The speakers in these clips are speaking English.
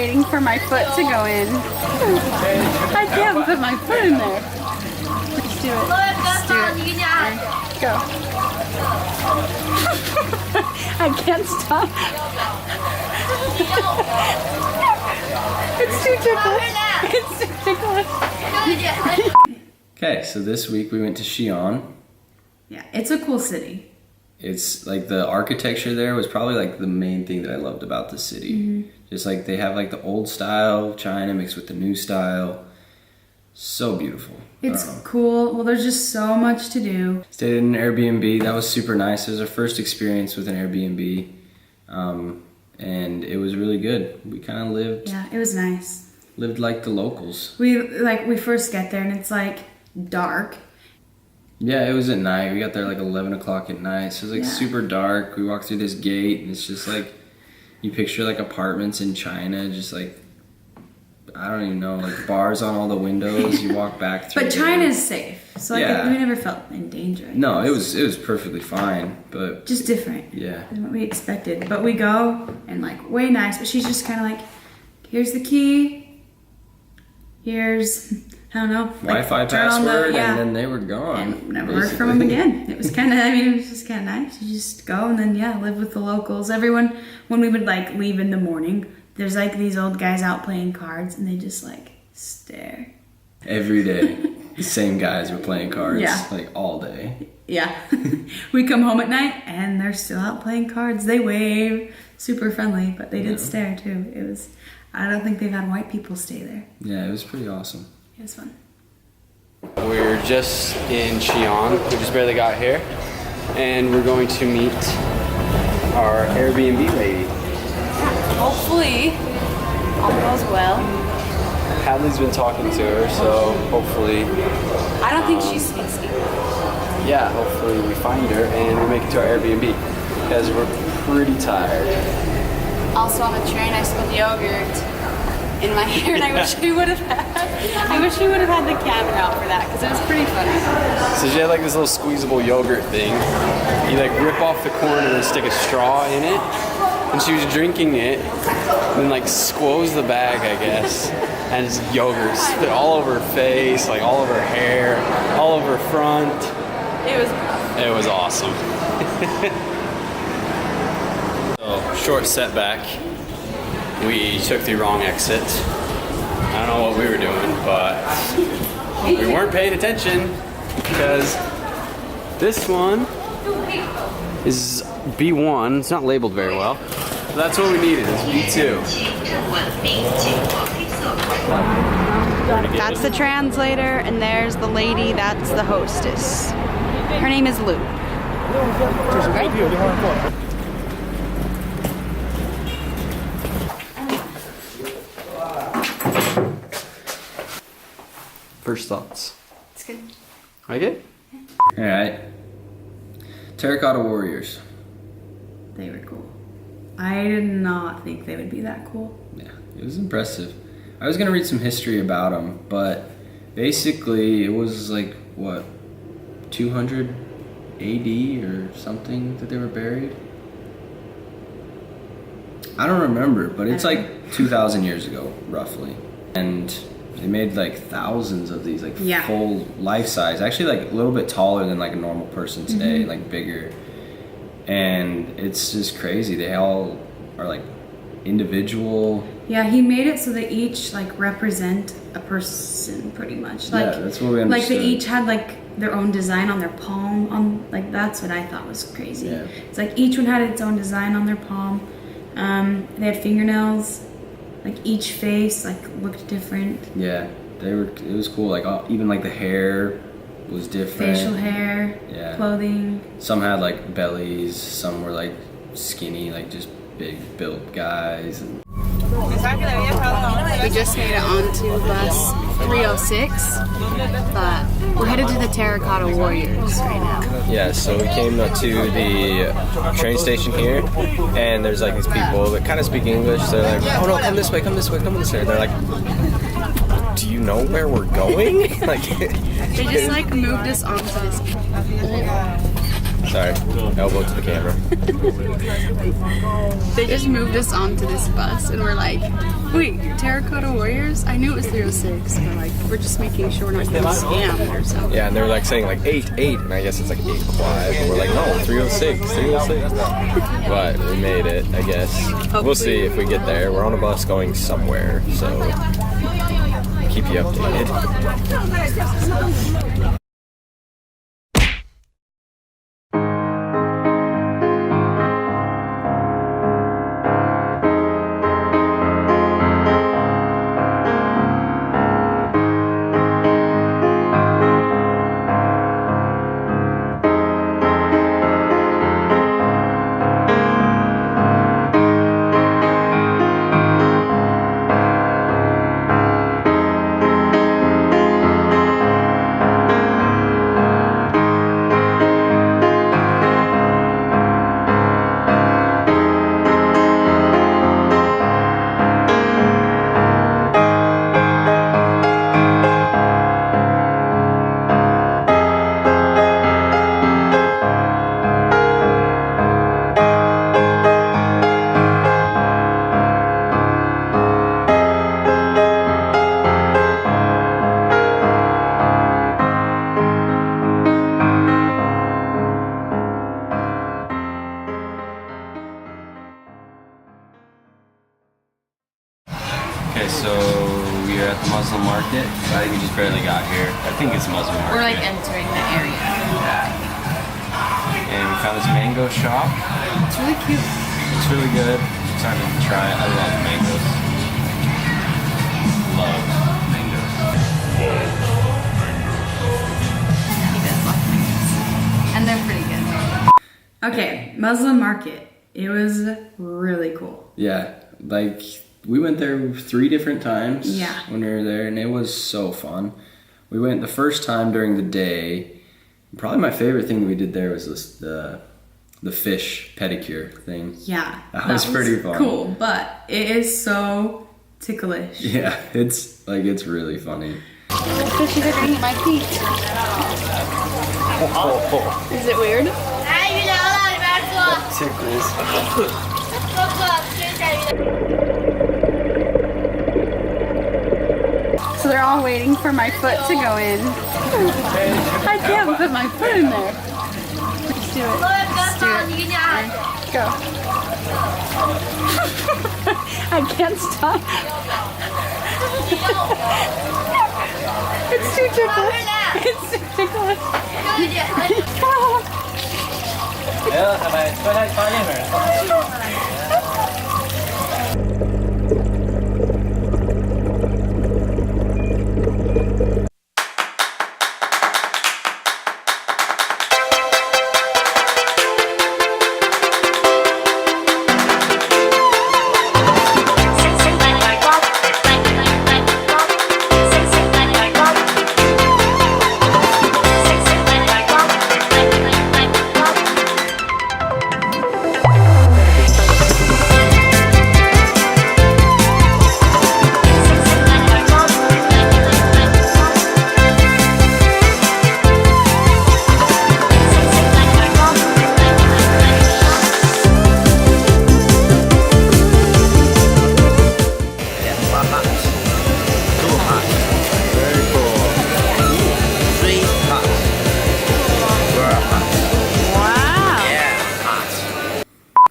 waiting for my foot to go in. I can't put my foot in there. Let's do it. Let's do it. Right, go. I can't stop. It's too ticklish. It's too ticklish. Okay, so this week we went to Xi'an. Yeah, it's a cool city. It's like the architecture there was probably like the main thing that I loved about the city. Mm-hmm. Just like they have like the old style China mixed with the new style. So beautiful. It's cool. Well, there's just so much to do. Stayed in an Airbnb. That was super nice. It was our first experience with an Airbnb. And it was really good. We kind of lived. Yeah, it was nice. Lived like the locals. We first get there and it's like dark. Yeah, it was at night. We got there like 11 o'clock at night. So it was like super dark. We walked through this gate and it's just like, you picture like apartments in China, just like, I don't even know, like bars on all the windows. You walk back through. But China's safe. So we never felt in danger. No, it was perfectly fine, but. Just different. Yeah. Than what we expected. But we go and like way nice, but she's just kind of like, here's the key. Here's, I don't know. Wi-Fi password, and then they were gone. And never heard from them again. It was kind of, it was just kind of nice. You just go and then, live with the locals. Everyone, when we would like leave in the morning, there's like these old guys out playing cards and they just like stare. Every day, the same guys were playing cards, like all day. Yeah. We come home at night and they're still out playing cards. They wave, super friendly, but they did stare too. It was, I don't think they've had white people stay there. Yeah, it was pretty awesome. It was fun. We're just in Xi'an. We just barely got here. And we're going to meet our Airbnb lady. Hopefully, all goes well. Hadley's been talking to her, so hopefully... I don't think she speaks English. Yeah, hopefully we find her and we make it to our Airbnb. Because we're pretty tired. Also on the train, I spilled yogurt in my hair, and I wish we would have had the camera out for that because it was pretty funny. So she had like this little squeezable yogurt thing. You like rip off the corner and stick a straw in it, and she was drinking it, and then like squoze the bag, I guess, and it's yogurt spit all over her face, like all over her hair, all over her front. It was awesome. So, short setback. We took the wrong exit. I don't know what we were doing, but we weren't paying attention because this one is B1. It's not labeled very well. So that's what we needed, is B2. That's the translator, and there's the lady, that's the hostess. Her name is Lou. Right? First thoughts. It's good. Like it? All right. Terracotta Warriors. They were cool. I did not think they would be that cool. Yeah, it was impressive. I was gonna read some history about them, but basically it was like, what, 200 AD or something that they were buried? I don't remember, but it's like 2,000 years ago, roughly. And they made like thousands of these, like full life size. Actually, like a little bit taller than like a normal person today, like bigger. And it's just crazy. They all are like individual. Yeah, he made it so they each like represent a person, pretty much. Like, yeah, that's what we understood. Like they each had like their own design on their palm. Like that's what I thought was crazy. Yeah. It's like each one had its own design on their palm. They had fingernails. Like each face like looked different. Yeah, they were. It was cool. Like even like the hair was different. Facial hair. Yeah. Clothing. Some had like bellies. Some were like skinny, like just big built guys. And we just made it onto bus 306, but we're headed to the Terracotta Warriors right now. Yeah, so we came to the train station here, and there's like these people that kind of speak English. They're like, oh no, come this way, come this way, come this way. They're like, do you know where we're going? Like, they just like moved us onto this Sorry, elbow to the camera. They just moved us onto this bus and we're like, wait, Terracotta Warriors? I knew it was 306, but like, we're just making sure we're not getting scammed or something. Yeah, and they're like saying like 8, and I guess it's like 8-5, and we're like, no, 306, 306. But we made it, I guess. Hopefully. We'll see if we get there. We're on a bus going somewhere, so keep you updated. Okay, so we are at the Muslim market. I think we just barely got here. I think it's Muslim market. We're like entering the area. And we found this mango shop. It's really cute. It's really good. Excited to try it. I love mangoes. Love mangoes. He does love mangoes. And they're pretty good. Okay, Muslim market. It was really cool. Yeah, like we went there 3 different times. Yeah. When we were there, and it was so fun. We went the first time during the day. Probably my favorite thing we did there was the fish pedicure thing. Yeah, That was pretty fun. Cool, but it is so ticklish. Yeah, it's really funny. Fishes are gonna eat my feet. Is it weird? So they're all waiting for my foot to go in. I can't put my foot in there. Let's do it. Let's do it. Go. I can't stop. It's too ticklish. It's too ticklish.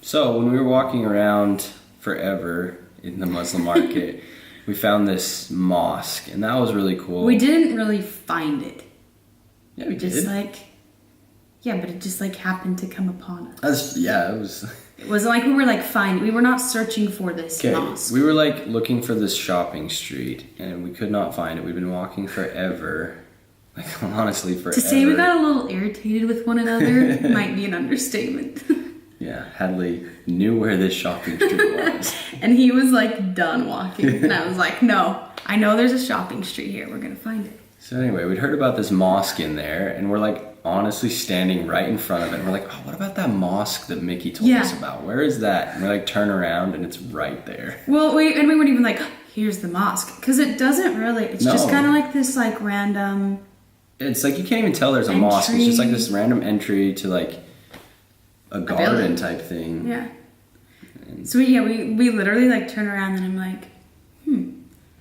So when we were walking around forever in the Muslim market, we found this mosque, and that was really cool. We didn't really find it. Yeah, we Just did. but it just happened to come upon us. It was. It wasn't like we were we were not searching for this mosque. We were looking for this shopping street, and we could not find it. We've been walking forever. Honestly, forever. To say we got a little irritated with one another might be an understatement. Yeah, Hadley knew where this shopping street was. And he was done walking. And I was like, no, I know there's a shopping street here. We're going to find it. So anyway, we'd heard about this mosque in there, and we're honestly standing right in front of it. And we're like, oh, what about that mosque that Mickey told us about? Where is that? And we turn around, and it's right there. Well, we weren't even here's the mosque. Because it doesn't really, it's just kind of this random... It's you can't even tell there's a mosque. It's just this random entry to a garden type thing. Yeah. So we literally like turn around and I'm like,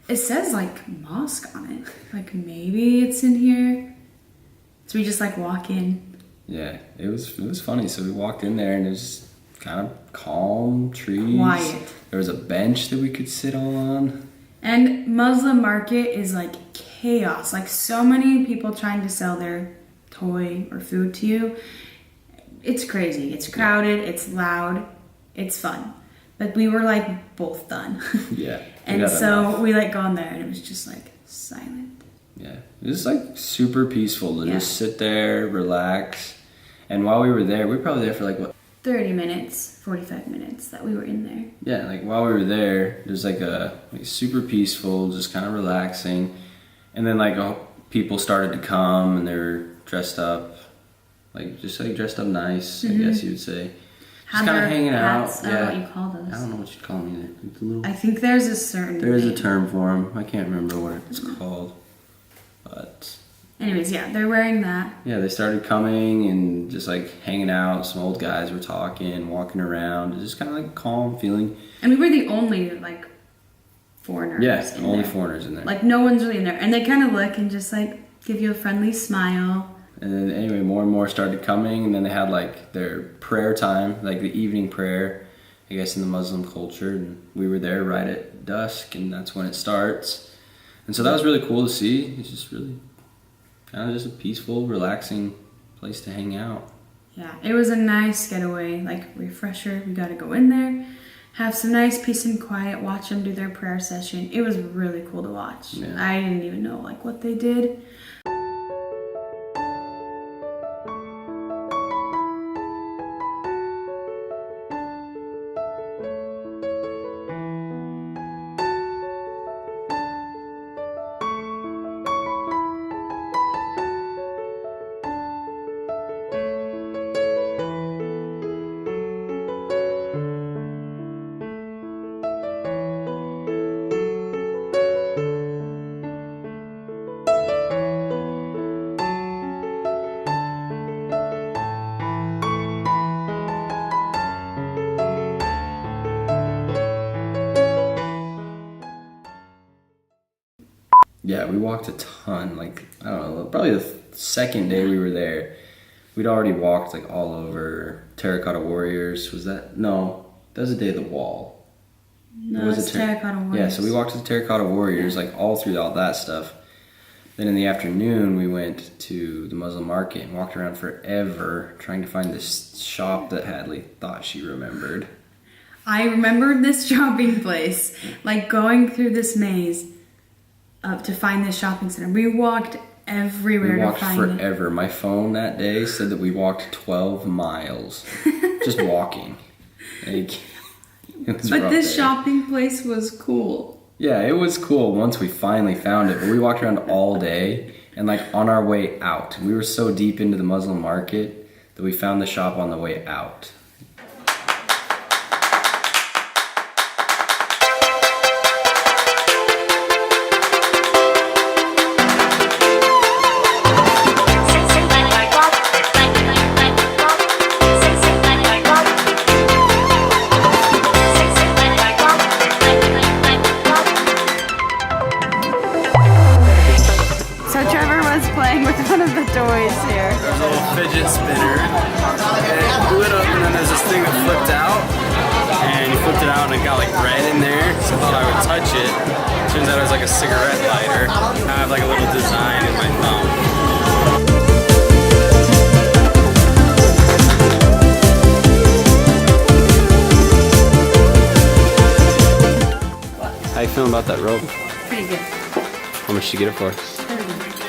it says like mosque on it. Like maybe it's in here. So we just like walk in. Yeah, it was funny. So we walked in there and it was kind of calm, trees. Quiet. There was a bench that we could sit on. And Muslim market is like chaos. Like so many people trying to sell their toy or food to you. It's crazy. It's crowded. It's loud. It's fun. But we were like both done. Yeah. And so we like go in there and it was just like silent. Yeah. It was like super peaceful to just sit there, relax. And while we were there, we were probably there for like what? 30 minutes, 45 minutes that we were in there. Yeah, like while we were there, it was like super peaceful, just kind of relaxing. And then like people started to come and they were dressed up, dressed up nice, I guess you would say. Just kind of hanging hats, out. I don't know what you call those. I don't know what you'd call them either. I think there's a certain There is a name. term for them. I can't remember what it's called. But anyways, yeah, they're wearing that. yeah, they started coming and just like hanging out. Some old guys were talking, walking around. Just kind of like calm feeling. And we were the only like foreigners. Yeah, in only there. foreigners in there. Like no one's really in there. And they kind of look and just like give you a friendly smile. And then anyway, more and more started coming, and then they had like their prayer time, like the evening prayer, I guess in the Muslim culture, and we were there right at dusk, and that's when it starts. And so that was really cool to see. It's just really kind of just a peaceful, relaxing place to hang out. Yeah, it was a nice getaway, like refresher. We got to go in there, have some nice peace and quiet, watch them do their prayer session. It was really cool to watch. Yeah. I didn't even know like what they did. Yeah, we walked a ton. Like, I don't know, probably the second day we were there, we'd already walked like all over Terracotta Warriors. Was that? No, that was the day of the wall. No, it's Terracotta Warriors. Yeah, so we walked to the Terracotta Warriors, like all through all that stuff. Then in the afternoon, we went to the Muslim market and walked around forever trying to find this shop that Hadley thought she remembered. I remembered this shopping place, like going through this maze up to find this shopping center. We walked everywhere We walked to find forever. it. My phone that day said that we walked 12 miles just walking. Like, it was But rough this day. shopping place was cool. Yeah, it was cool once we finally found it, but we walked around all day and like on our way out. We were so deep into the Muslim market that we found the shop on the way out. So Trevor was playing with one of the toys here. There's a little fidget spinner, and it lit up, and then there's this thing that flipped out, and you flipped it out, and it got like red in there, so I thought I would touch it. Turns out it was like a cigarette lighter. I have like a little design in my thumb. How you feeling about that rope? Pretty good. How much did you get it for?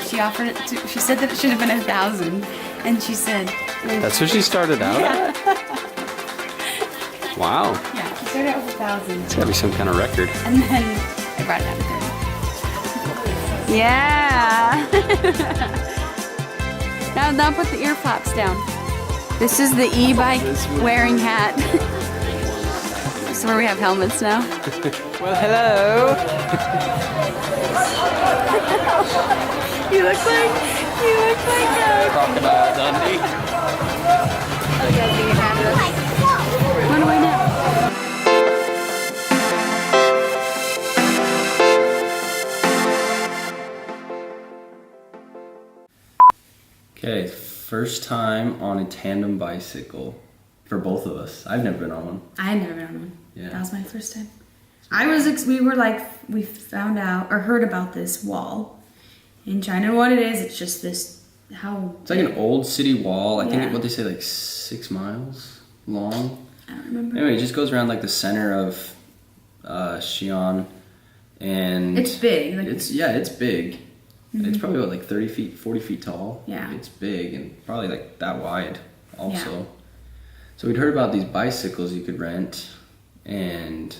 She offered it to, she said that it should have been 1,000, and she said, That's what she started out at? Wow. yeah, she started out with 1,000, It's gotta be some kind of record. and then I brought it down to 30. Yeah. now put the ear flaps down. This is the e-bike wearing hat. This is where we have helmets now. Well, hello. You look like Crocodile Dundee. a Run away now. Okay, first time on a tandem bicycle for both of us. I've never been on one. I had never been on one. Yeah. That was my first time. We found out or heard about this wall in China. What it is, it's just this, It's like an old city wall. I Yeah. think what they say, like 6 miles long. I don't remember. Anyway, it just goes around like the center of Xi'an, and It's big. Like, it's big. It's probably about like 30 feet, 40 feet tall. Yeah. It's big and probably like that wide also. Yeah. So we'd heard about these bicycles you could rent and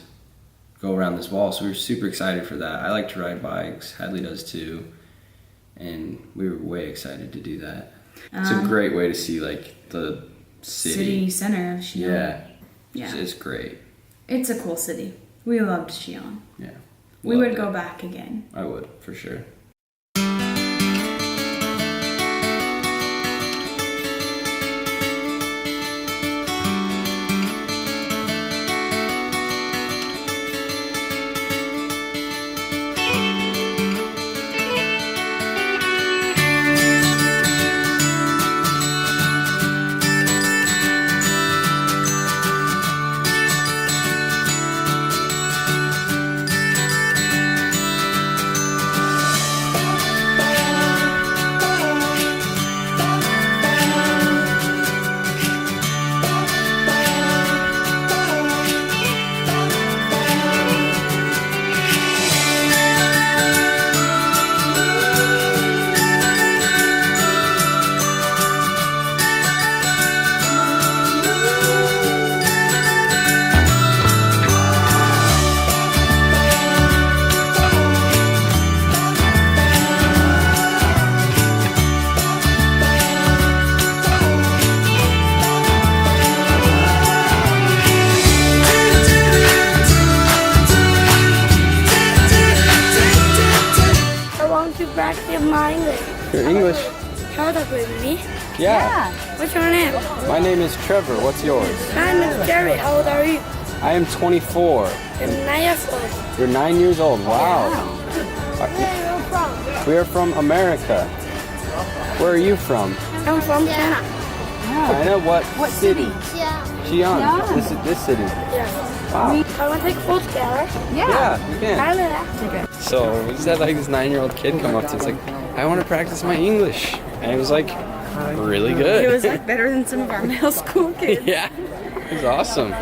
go around this wall. So we were super excited for that. I like to ride bikes. Hadley does too. And we were way excited to do that. It's a great way to see like the city center of Xi'an. Yeah. Yeah. It's great. It's a cool city. We loved Xi'an. Yeah. We Loved would it. go back again. I would, for sure. Practice my English. Your English? How to with me? Yeah. What's your name? My name is Trevor. What's yours? My name is Jerry. How old are you? I am 24. I'm 9 years old. You're 9 years old. Wow. Where are you from? We are from America. Where are you from? I'm from China. China? What city? Xi'an. This city. Yeah. Wow. I want to take a photo together. Yeah, you can. I will. So we just had like this 9-year-old kid come up to us like, I want to practice my English. And it was like really good. It was like better than some of our middle school kids. Yeah. It was awesome.